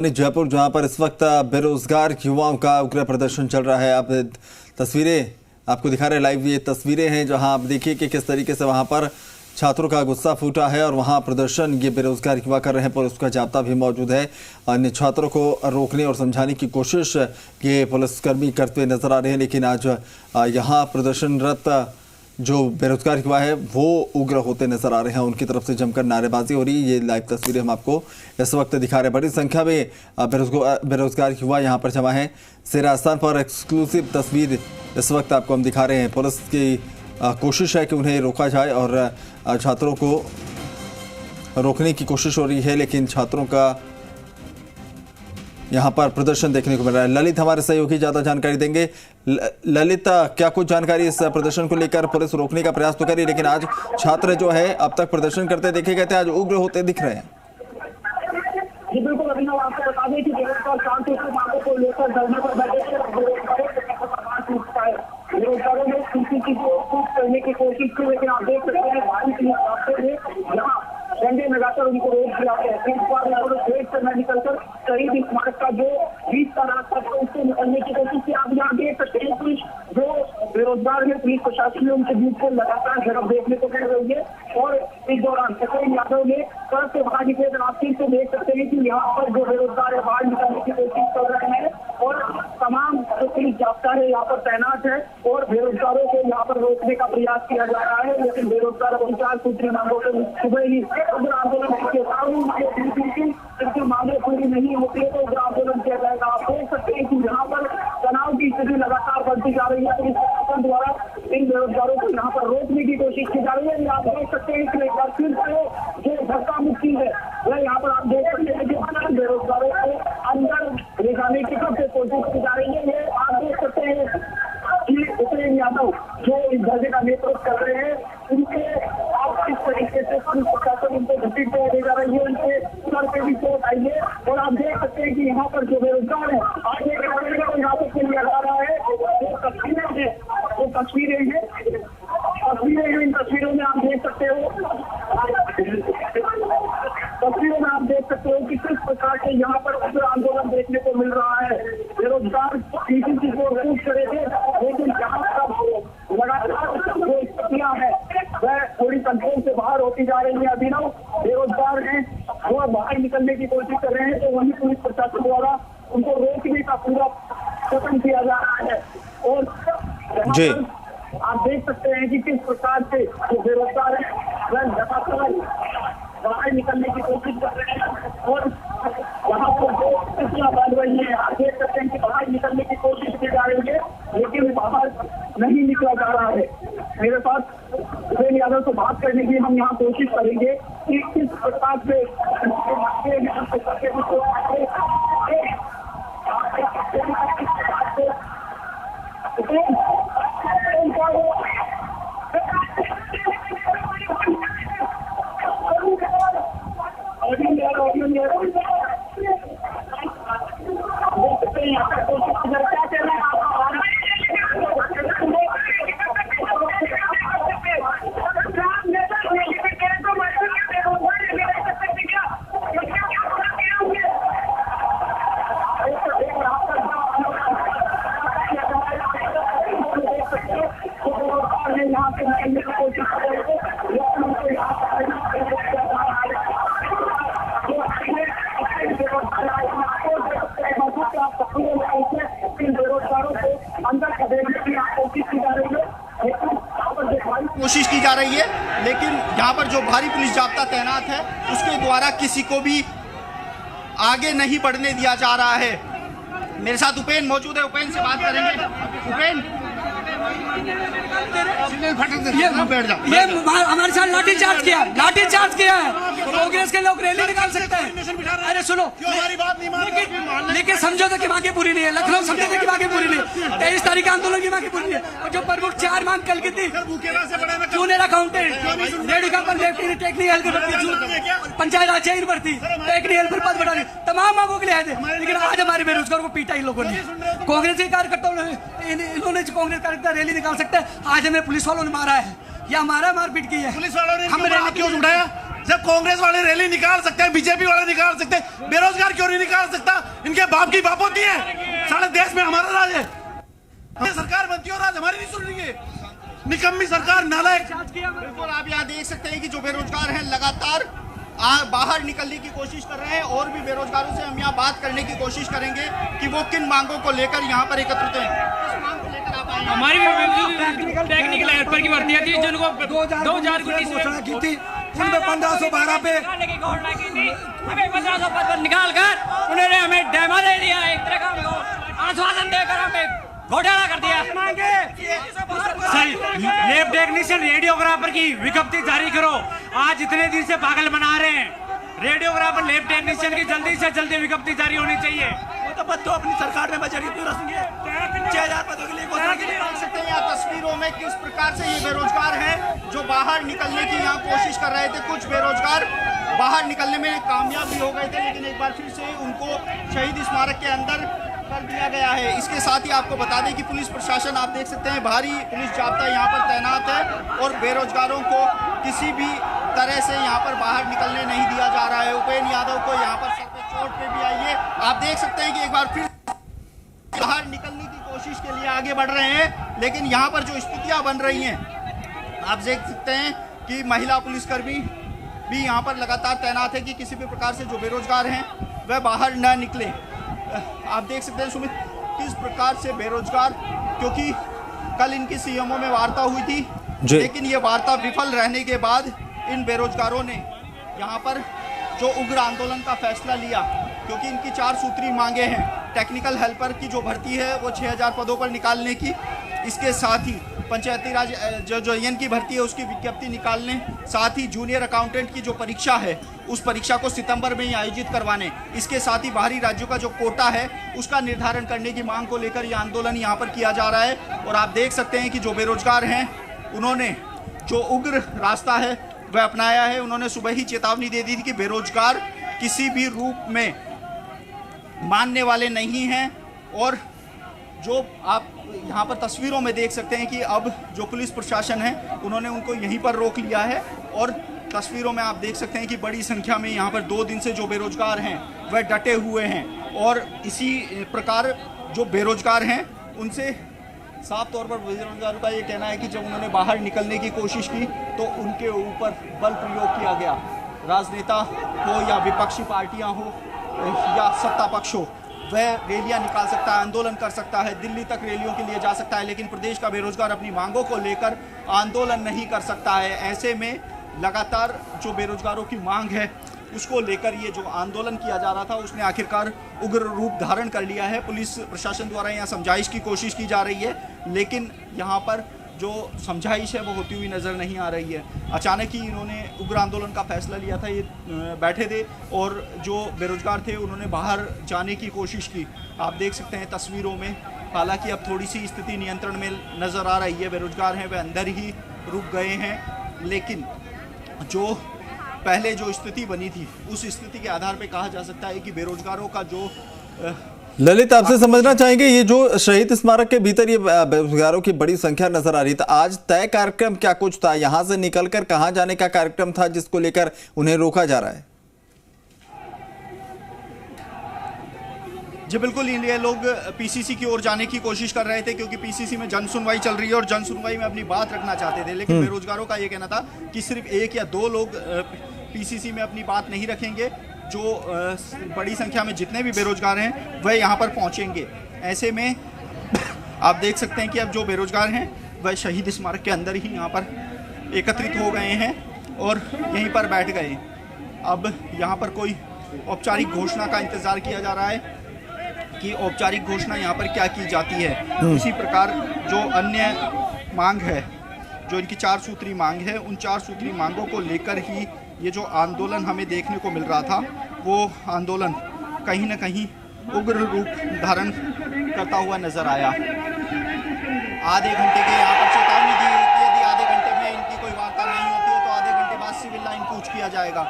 जयपुर जहां पर इस वक्त बेरोजगार युवाओं का उग्र प्रदर्शन चल रहा है। आप तस्वीरें आपको दिखा रहे हैं, लाइव ये तस्वीरें हैं जहां आप देखिए कि किस तरीके से वहां पर छात्रों का गुस्सा फूटा है और वहां प्रदर्शन ये बेरोजगार युवा कर रहे हैं। पुलिस का जाब्ता भी मौजूद है। अन्य छात्रों को रोकने और समझाने की कोशिश ये पुलिसकर्मी करते नजर आ रहे हैं, लेकिन आज यहाँ प्रदर्शनरत जो बेरोजगार युवा है वो उग्र होते नजर आ रहे हैं। उनकी तरफ से जमकर नारेबाजी हो रही है। ये लाइव तस्वीरें हम आपको इस वक्त दिखा रहे हैं। बड़ी संख्या में बेरोजगार युवा यहाँ पर जमा है। सेरा स्थान पर एक्सक्लूसिव तस्वीर इस वक्त आपको हम दिखा रहे हैं। पुलिस की कोशिश है कि उन्हें रोका जाए और छात्रों को रोकने की कोशिश हो रही है, लेकिन छात्रों का यहाँ पर प्रदर्शन देखने को मिल रहा है। ललित हमारे सहयोगी ज्यादा जानकारी देंगे। ललित, क्या कुछ जानकारी इस प्रदर्शन को लेकर? पुलिस रोकने का प्रयास तो करी, लेकिन आज छात्र जो है अब तक प्रदर्शन करते देखे गए थे, आज उग्र होते दिख रहे हैं। जी बिल्कुल अभिनव, आपको बता दें कि शांति से मांगों को लेकर धरने पर बैठे बेरोजगारों ने की करने की कोशिश की, लेकिन आप देख सकते हैं भारी यहाँ डंडे लगाकर उनको रोक दिया गया। निकलकर शहीद स्मारक का जो 20 का रास्ता था उससे निकलने की कोशिश की। आप यहाँ देख सकते हैं पुलिस जो बेरोजगार है, पुलिस प्रशासन ने उनके बीच को लगातार झड़प देखने को मिल रही है। और इस दौरान सचिन यादव ने सड़क से बाहर निकले रास्ते से देख सकते हैं कि यहाँ पर जो बेरोजगार है बाहर निकलने की कोशिश कर रहे हैं और तमाम जो पुलिस जाब्ता है यहाँ पर तैनात है और बेरोजगारों को यहाँ पर रोकने का प्रयास किया जा रहा है। लेकिन बेरोजगार अपनी 4 सूत्री मांगों को सुबह ही उग्र आंदोलन की मांगे पूरी नहीं होती है तो उग्र आंदोलन किया जाएगा। आप देख सकते हैं कि यहाँ पर तनाव की स्थिति लगातार बढ़ती जा रही है। पुलिस प्रशासन द्वारा इन बेरोजगारों को यहाँ पर रोकने की कोशिश की जा रही है। आप देख सकते हैं कि एक बार फिर से जो धक्का मुक्की है वह यहाँ पर आप देख सकते हैं कि बेरोजगारों को अंदर ले जाने की कोशिश की जा रही है। ये आप देख सकते हैं कि उपेंद्र यादव जो इस धरने का नेतृत्व कर रहे हैं, उनके आप किस तरीके से पुलिस प्रशासन उनको घटित दे जा रही है, उनके सर पे भी चोट आई है। और आप देख सकते हैं कि यहाँ पर जो बेरोजगार है आज एक यहाँ पर लिया जा रहा है। वो तस्वीरें हैं इन तस्वीरों में आप देख सकते हो कि किस प्रकार के यहाँ पर उग्र आंदोलन देखने को मिल रहा है। बेरोजगार पीसीसी को रोक करे थे, लेकिन यहाँ पर लगातार जो स्थितियाँ हैं वह थोड़ी कंट्रोल से बाहर होती जा रही है। अभिनव, बेरोजगार हैं वो बाहर निकलने की कोशिश कर रहे हैं तो वहीं पुलिस प्रशासन द्वारा उनको रोकने का पूरा प्रयत्न किया जा रहा है। और जी आप देख सकते हैं कि किस प्रकार से जो बेरोजगार है वह लगातार बाहर निकलने की कोशिश कर रहे हैं और यहाँ पर जो स्थितियाँ बन रही है आप देख सकते हैं कि बाहर निकलने की कोशिश की जा रही है, लेकिन बाहर नहीं निकला जा रहा है। मेरे साथ उपेंद्र यादव से बात करने की हम यहाँ कोशिश करेंगे कि किस प्रकार से कोशिश की जा रही है, लेकिन यहाँ पर जो भारी पुलिस जाब्ता तैनात है उसके द्वारा किसी को भी आगे नहीं बढ़ने दिया जा रहा है। मेरे साथ उपेंद्र मौजूद है, उपेंद्र से बात करेंगे। उपेंद्र, ये हमारे साथ लाठीचार्ज किया है। कांग्रेस के लोग रैली निकाल सकते हैं। अरे सुनो, लेकिन समझौते की मांगे पूरी नहीं है। लखनऊ समझौते की मांगे पूरी नहीं है। 23 तारीख का आंदोलन की मांगे पूरी नहीं है। और जो प्रमुख 4 मांग कल की थी, जूनियर अकाउंटेंट, टेक्निकल पंचायत राज चेयर पर थी, टेक्निकल पद बढ़ा दी, तमाम मांगों के लिए आए थे। लेकिन आज हमारे बेरोजगारों को पीटा इन लोगों ने। कांग्रेस के कार्यकर्ताओं ने इन्होंने कांग्रेस कार्यकर्ता रैली निकाल सकते हैं। आज हमें पुलिस वालों ने मारा है या हमारा मारपीट की है। पुलिस वालों ने हम रैली क्यों उठाया? जब कांग्रेस वाले रैली निकाल सकते हैं, बीजेपी वाले निकाल सकते हैं, बेरोजगार क्यों नहीं निकाल सकता? इनके बाप की बाप होती है। सारे देश में हमारा राज है, सरकार बनती है और राज हमारी नहीं सुन रही है। निकम्मी सरकार, नालायक। बिल्कुल, आप यहाँ देख सकते हैं कि जो बेरोजगार हैं लगातार बाहर निकलने की कोशिश कर रहे हैं और भी बेरोजगारों से हम यहाँ बात करने की कोशिश करेंगे कि वो किन मांगों को लेकर यहाँ पर एकत्रित हैं। किस मांग को लेकर आप आए? हमारी टेक्निकल हेल्पर की भर्तियां थी जिनको 2019 में घोषणा की थी, उनमें 1512 पे घोषणा की थी। हमें 1500 पद पर निकाल कर उन्होंने हमें डेमा दे दिया, एक तरह का आश्वासन देकर हमें घोटाला कर दिया। लैब टेक्नीशियन रेडियोग्राफर की विज्ञप्ति जारी करो। आज इतने दिन से पागल बना रहे हैं रेडियोग्राफर, लैब टेक्नीशियन की जल्दी से जल्दी विज्ञप्ति जारी होनी चाहिए। वो तो बच्चों अपनी सरकार में बजट क्यों रखेंगे? 6000 पदों के लिए देख सकते हैं यहाँ तस्वीरों में किस प्रकार से ये बेरोजगार हैं जो बाहर निकलने की यहाँ कोशिश कर रहे थे। कुछ बेरोजगार बाहर निकलने में कामयाब भी हो गए थे, लेकिन एक बार फिर से उनको शहीद स्मारक के अंदर कर दिया गया है। इसके साथ ही आपको बता दें कि पुलिस प्रशासन, आप देख सकते हैं, भारी पुलिस जाब्ता यहाँ पर तैनात है और बेरोजगारों को किसी भी तरह से यहाँ पर बाहर निकलने नहीं दिया जा रहा है। उपेंद्र यादव को यहाँ पर सर पे चोट पे भी आई है। आप देख सकते हैं कि एक बार फिर बाहर निकलने की कोशिश के लिए आगे बढ़ रहे हैं, लेकिन यहाँ पर जो स्थितियाँ बन रही हैं, आप देख सकते हैं कि महिला पुलिसकर्मी भी यहाँ पर लगातार तैनात है कि किसी भी प्रकार से जो बेरोजगार हैं वह बाहर न निकले। आप देख सकते हैं सुमित किस प्रकार से बेरोजगार, क्योंकि कल इनकी सीएमओ में वार्ता हुई थी, लेकिन ये वार्ता विफल रहने के बाद इन बेरोजगारों ने यहाँ पर जो उग्र आंदोलन का फैसला लिया, क्योंकि इनकी 4 सूत्री मांगे हैं। टेक्निकल हेल्पर की जो भर्ती है वो 6000 पदों पर निकालने की, इसके साथ ही पंचायती राज जो की भर्ती है उसकी विज्ञप्ति निकालने, साथ ही जूनियर अकाउंटेंट की जो परीक्षा है उस परीक्षा को सितंबर में ही आयोजित करवाने, इसके साथ ही बाहरी राज्यों का जो कोटा है उसका निर्धारण करने की मांग को लेकर ये आंदोलन यहाँ पर किया जा रहा है। और आप देख सकते हैं कि जो बेरोजगार हैं उन्होंने जो उग्र रास्ता है वह अपनाया है। उन्होंने सुबह ही चेतावनी दे दी थी कि बेरोजगार किसी भी रूप में मानने वाले नहीं हैं। और जो आप यहाँ पर तस्वीरों में देख सकते हैं कि अब जो पुलिस प्रशासन है उन्होंने उनको यहीं पर रोक लिया है। और तस्वीरों में आप देख सकते हैं कि बड़ी संख्या में यहाँ पर 2 दिन से जो बेरोजगार हैं वह डटे हुए हैं। और इसी प्रकार जो बेरोजगार हैं उनसे साफ तौर पर बेरोजगारों का ये कहना है कि जब उन्होंने बाहर निकलने की कोशिश की तो उनके ऊपर बल प्रयोग किया गया। राजनेता हो या विपक्षी पार्टियां हो या सत्ता पक्ष हो, वह रैलियां निकाल सकता है, आंदोलन कर सकता है, दिल्ली तक रैलियों के लिए जा सकता है, लेकिन प्रदेश का बेरोजगार अपनी मांगों को लेकर आंदोलन नहीं कर सकता है। ऐसे में लगातार जो बेरोजगारों की मांग है उसको लेकर ये जो आंदोलन किया जा रहा था उसने आखिरकार उग्र रूप धारण कर लिया है। पुलिस प्रशासन द्वारा यहाँ समझाइश की कोशिश की जा रही है, लेकिन यहाँ पर जो समझाइश है वो होती हुई नज़र नहीं आ रही है। अचानक ही इन्होंने उग्र आंदोलन का फैसला लिया था, ये बैठे थे और जो बेरोजगार थे उन्होंने बाहर जाने की कोशिश की। आप देख सकते हैं तस्वीरों में, हालांकि अब थोड़ी सी स्थिति नियंत्रण में नज़र आ रही है। बेरोजगार हैं वह अंदर ही रुक गए हैं, लेकिन जो पहले जो स्थिति बनी थी उस स्थिति के आधार पर कहा जा सकता है कि बेरोजगारों का जो ललित, आपसे समझना चाहेंगे, ये जो शहीद स्मारक के भीतर ये बेरोजगारों की बड़ी संख्या नजर आ रही थी, आज तय कार्यक्रम क्या कुछ था? यहां से निकलकर कहां जाने का कार्यक्रम था जिसको लेकर उन्हें रोका जा रहा है? जी बिल्कुल, ये लोग पीसीसी की ओर जाने की कोशिश कर रहे थे, क्योंकि पीसीसी में जन सुनवाई चल रही है और जन सुनवाई में अपनी बात रखना चाहते थे। लेकिन बेरोजगारों का ये कहना था कि सिर्फ 1 या 2 लोग पीसीसी में अपनी बात नहीं रखेंगे, जो बड़ी संख्या में जितने भी बेरोजगार हैं वह यहाँ पर पहुँचेंगे। ऐसे में आप देख सकते हैं कि अब जो बेरोजगार हैं वह शहीद स्मारक के अंदर ही यहाँ पर एकत्रित हो गए हैं और यहीं पर बैठ गए। अब यहाँ पर कोई औपचारिक घोषणा का इंतज़ार किया जा रहा है कि औपचारिक घोषणा यहाँ पर क्या की जाती है। इसी प्रकार जो अन्य मांग है, जो इनकी 4 सूत्री मांग है, उन 4 सूत्री मांगों को लेकर ही ये जो आंदोलन हमें देखने को मिल रहा था वो आंदोलन कहीं ना कहीं उग्र रूप धारण करता हुआ नजर आया। आधे घंटे के यहाँ पर चेतावनी दी कि यदि आधे घंटे में इनकी कोई वार्ता नहीं होती है तो आधे घंटे बाद सिविल लाइन कूच किया जाएगा।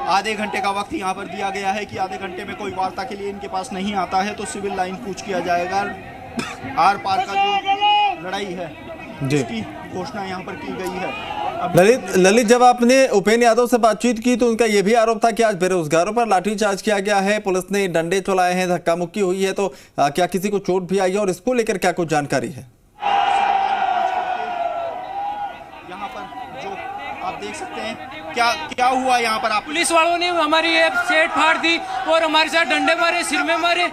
आधे घंटे का वक्त यहाँ पर दिया गया है कि आधे घंटे में कोई वार्ता के लिए इनके पास नहीं आता है तो सिविल लाइन कूच किया जाएगा। आर पार का जो लड़ाई है जिसकी घोषणा यहाँ पर की गई है। ललित, जब आपने उपेंद्र यादव से बातचीत की तो उनका यह भी आरोप था कि आज बेरोजगारों पर लाठीचार्ज किया गया है, पुलिस ने डंडे चलाए हैं, धक्का मुक्की हुई है, तो क्या किसी को चोट भी आई है और इसको लेकर क्या कुछ जानकारी है? यहाँ पर जो आप देख सकते हैं क्या हुआ यहाँ पर। आप पुलिस वालों ने हमारी सेट फाड़ दी और हमारे साथ डंडे मारे, सिर में मारे।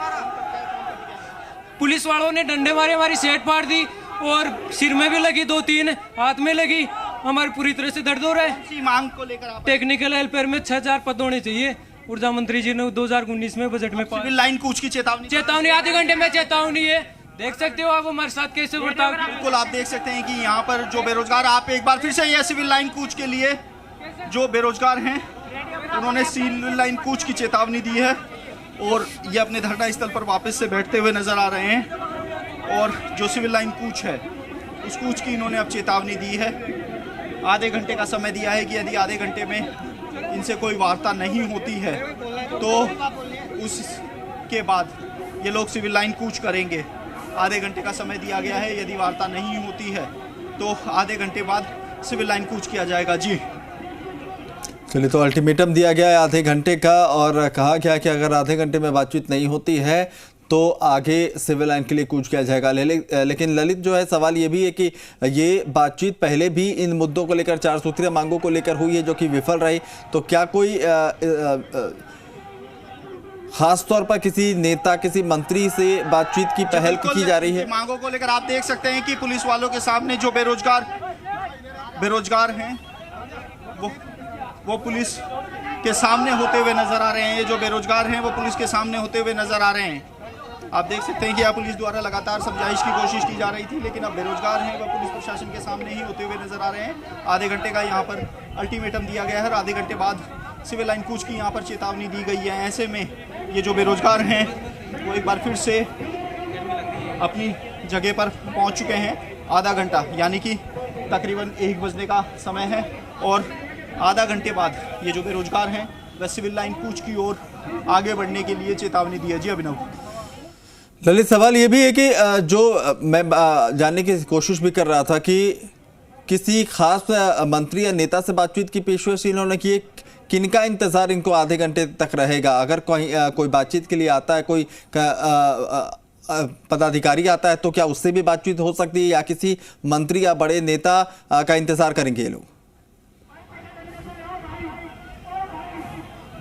पुलिस वालों ने डंडे मारे, हमारी सेट फाड़ दी और सिर में भी लगी, 2-3 हाथ में लगी। हमारी पूरी तरह से दर्द हो रहा है। इसी मांग को लेकर आप टेक्निकल हेल्पर में 6000 पद होने चाहिए। ऊर्जा मंत्री जी ने 2019 में बजट में सिविल लाइन कूच की चेतावनी आधे घंटे में चेतावनी है। देख सकते हो आप हमारे साथ कैसे बर्ताव। बिल्कुल आप देख सकते हैं कि यहाँ पर जो बेरोजगार, आप एक बार फिर से यह सिविल लाइन कूच के लिए जो बेरोजगार हैं उन्होंने सिविल लाइन कूच की चेतावनी दी है और ये अपने धरना स्थल पर वापस से बैठते हुए नजर आ रहे हैं। और जो सिविल लाइन कूच है उस कूच की इन्होंने अब चेतावनी दी है। आधे घंटे का समय दिया है कि यदि आधे घंटे में इनसे कोई वार्ता नहीं होती है तो उसके बाद ये लोग सिविल लाइन कूच करेंगे। आधे घंटे का समय दिया गया है, यदि वार्ता नहीं होती है तो आधे घंटे बाद सिविल लाइन कूच किया जाएगा। जी चलिए, तो अल्टीमेटम दिया गया है आधे घंटे का और कहा गया कि अगर आधे घंटे में बातचीत नहीं होती है तो आगे सिविल लाइन के लिए कूच किया जाएगा। लेकिन ललित, जो है सवाल ये भी है कि ये बातचीत पहले भी इन मुद्दों को लेकर, 4 सूत्रीय मांगों को लेकर हुई है जो कि विफल रही, तो क्या कोई खास तौर पर किसी नेता, किसी मंत्री से बातचीत की पहल की जा रही है? मांगों को लेकर आप देख सकते हैं कि पुलिस वालों के सामने जो बेरोजगार हैं वो पुलिस के सामने होते हुए नजर आ रहे हैं। ये जो बेरोजगार हैं वो पुलिस के सामने होते हुए नजर आ रहे हैं। आप देख सकते हैं कि यहाँ पुलिस द्वारा लगातार समझाइश की कोशिश की जा रही थी, लेकिन अब बेरोजगार हैं वह पुलिस प्रशासन के सामने ही होते हुए नजर आ रहे हैं। आधे घंटे का यहाँ पर अल्टीमेटम दिया गया है और आधे घंटे बाद सिविल लाइन कूच की यहाँ पर चेतावनी दी गई है। ऐसे में ये जो बेरोजगार हैं वो एक बार फिर से अपनी जगह पर पहुँच चुके हैं। आधा घंटा यानी कि तकरीबन 1 बजने का समय है और आधा घंटे बाद ये जो बेरोजगार हैं वह सिविल लाइन कूच की ओर आगे बढ़ने के लिए चेतावनी दी है। जी अभिनव। ललित, सवाल ये भी है कि जो मैं जानने की कोशिश भी कर रहा था कि किसी खास मंत्री या नेता से बातचीत की पेशकश इन्होंने की, किनका इंतजार इनको आधे घंटे तक रहेगा? अगर कोई बातचीत के लिए आता है, कोई पदाधिकारी आता है तो क्या उससे भी बातचीत हो सकती है या किसी मंत्री या बड़े नेता का इंतजार करेंगे ये लोग?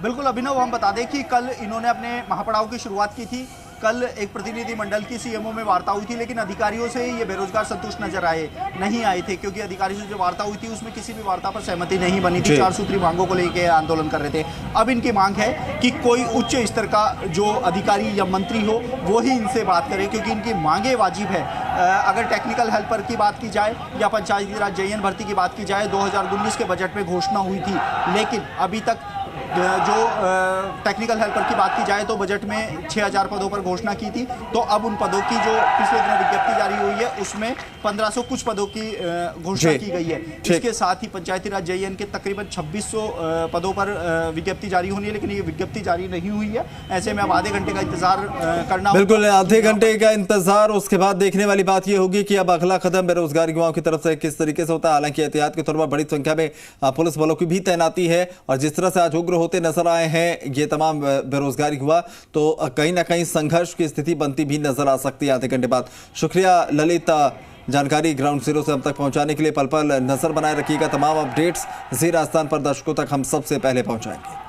बिल्कुल अभिनव, हम बता दें कि कल इन्होंने अपने महापड़ाव की शुरुआत की थी। कल एक प्रतिनिधि मंडल की सीएमओ में वार्ता हुई थी, लेकिन अधिकारियों से ये बेरोजगार संतुष्ट नजर नहीं आए थे, क्योंकि अधिकारियों से जो वार्ता हुई थी उसमें किसी भी वार्ता पर सहमति नहीं बनी थी। 4 सूत्री मांगों को लेकर आंदोलन कर रहे थे। अब इनकी मांग है कि कोई उच्च स्तर का जो अधिकारी या मंत्री हो वो ही इनसे बात करे, क्योंकि इनकी मांगे वाजिब है। अगर टेक्निकल हेल्पर की बात की जाए या पंचायती राज JN भर्ती की बात की जाए, 2019 के बजट में घोषणा हुई थी, लेकिन अभी तक जो टेक्निकल हेल्पर की बात की जाए तो बजट में 6000 पदों पर घोषणा की थी। तो अब उन पदों की जो पिछले दिनों विज्ञप्ति जारी हुई है उसमें 1500 कुछ पदों की घोषणा की गई है। इसके साथ ही पंचायती राज JN के तकरीबन 2600 पदों पर विज्ञप्ति जारी होनी है, लेकिन ये विज्ञप्ति जारी नहीं हुई है। ऐसे में अब आधे घंटे का इंतजार करना। बिल्कुल, आधे घंटे का इंतजार। उसके बाद देखने वाली बात यह होगी कि अब अगला कदम बेरोजगार युवाओं की तरफ से किस तरीके से होता है। हालांकि एहतियात के तौर पर बड़ी संख्या में पुलिस बलों की भी तैनाती है और जिस तरह से आज उग्र होते नजर आए हैं ये तमाम बेरोजगार युवा, तो कहीं ना कहीं संघर्ष की स्थिति बनती भी नजर आ सकती है आधे घंटे बाद। शुक्रिया ललित, जानकारी ग्राउंड जीरो से हम तक पहुंचाने के लिए। पल पल नजर बनाए रखिएगा। तमाम अपडेट्स ज़ेर आस्तान पर दर्शकों तक हम सबसे पहले पहुंचाएंगे।